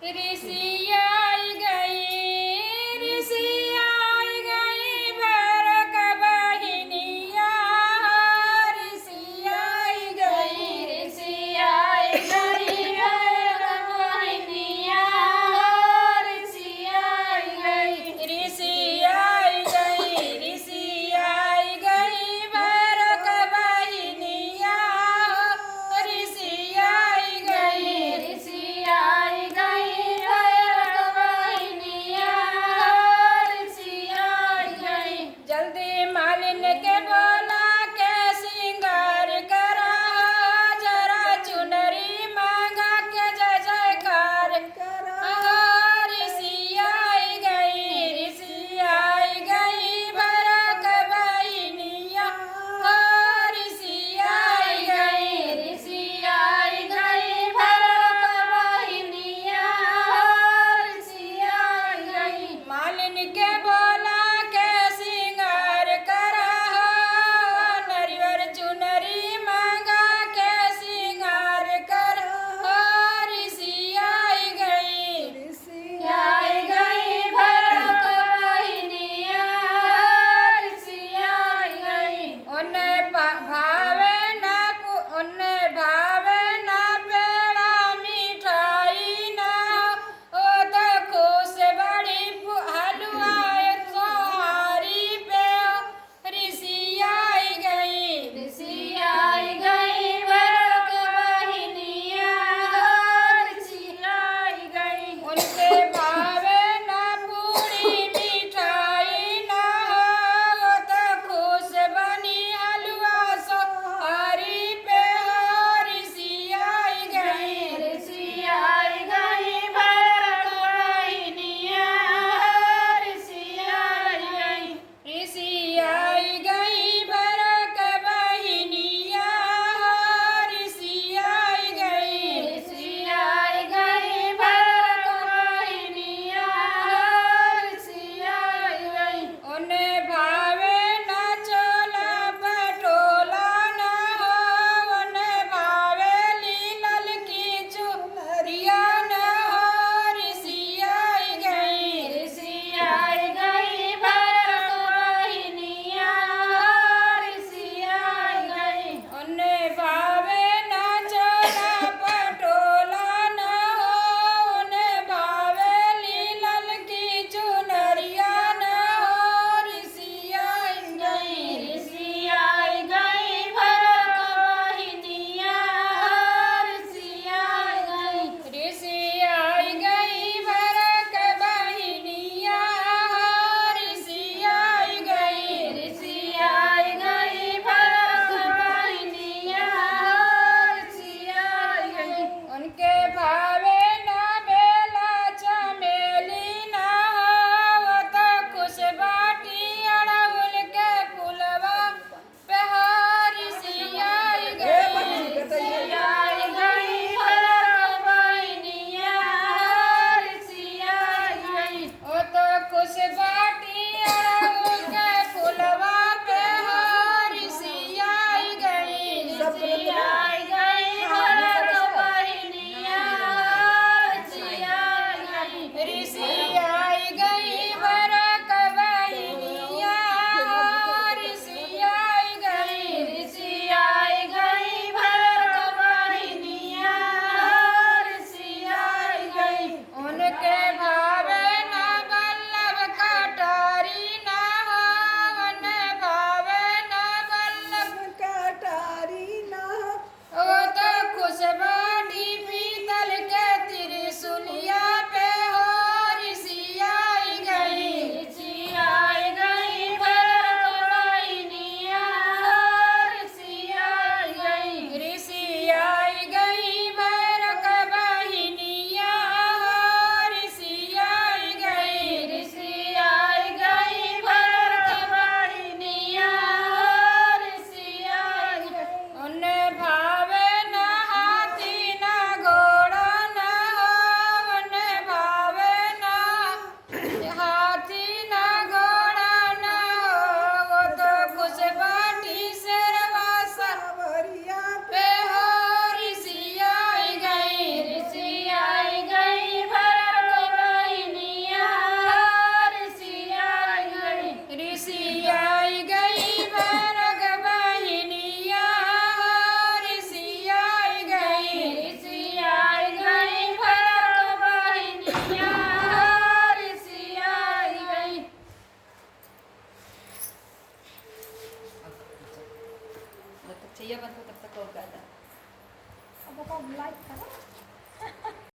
ऋषि आई गई, ऋषि आई गई भरत बहिनिया, ऋषि आई गई, ऋषि आई गई भरत बहिनिया, ऋषि आई गई, ऋषि आई गई, ऋषि आई गई भरत बहिनिया, ऋषि आई गई, ऋषि आई गई भरत बहिनिया, ऋषि आई गई। जल्दी मालिन के बोला के सिंगार करा, जरा चुनरी मांगा के जय जयकार करा, ऋषि आई गई, ऋषि आई गई भरत बहिनिया, ऋषि आई गई, ऋषि आई गई भरत बहिनिया, ऋषि आई गई। मालिन के बोला के सिंगार करा, नरियर चुनरी मांगा के सिंगार करा, ऋषि आई गई, ऋषि आई गई भरत बहिनिया, ऋषि आई गई। उन्हें भावे ना पेड़ा मिठाई ना, ओ तो खुश बड़ी हलवा सोहारी पे, ऋषि आई गई, ऋषि आई गई भरत बहिनिया, ऋषि आई गई। उनके भावे ना पूरी मिठाई ना, वो तो खुश बनी हलवा सोहारी पे, ऋषि आई गई, ऋषि आई गई भरत बहिनिया, ऋषि आई गई, ऋषि आई गई भरत बहिनिया, ऋषि आई गई, ऋषि आई गई भरत बहिनिया, ऋषि आई गई। उन्हें भावे ना चोला पटोला ना हो, उन्हें भावे लीलल की चुनरिया ना हो, ऋषि आई गई, ऋषि आई गई भरत बहिनिया, ऋषि आई गई। उन्हें भावे ना चोला पटोला ना हो, उन्हें भावे लीलल की चुनरिया ना हो, ऋषि आई गई, ऋषि आई गई भरत बहिनिया, ऋषि आई गई, ऋषि आई गई भरत बहिनिया, ऋषि आई गई, ऋषि आई गई भरत बहिनिया, ऋषि आई गई। उनके भावे ना बेला चमेली ना हो, वो तो खुश बाटी अड़हुल के फुलवा पे हो, ऋषि आई गई, ऋषि आई गई भरत बहिनिया, ऋषि आई गई। वो तो खुश बाटी अड़हुल के फुलवा पे हो, ऋषि आई गई, ऋषि आई गई भरत बहिनिया, चाहिए मत तब तक और कर अब लाइक करो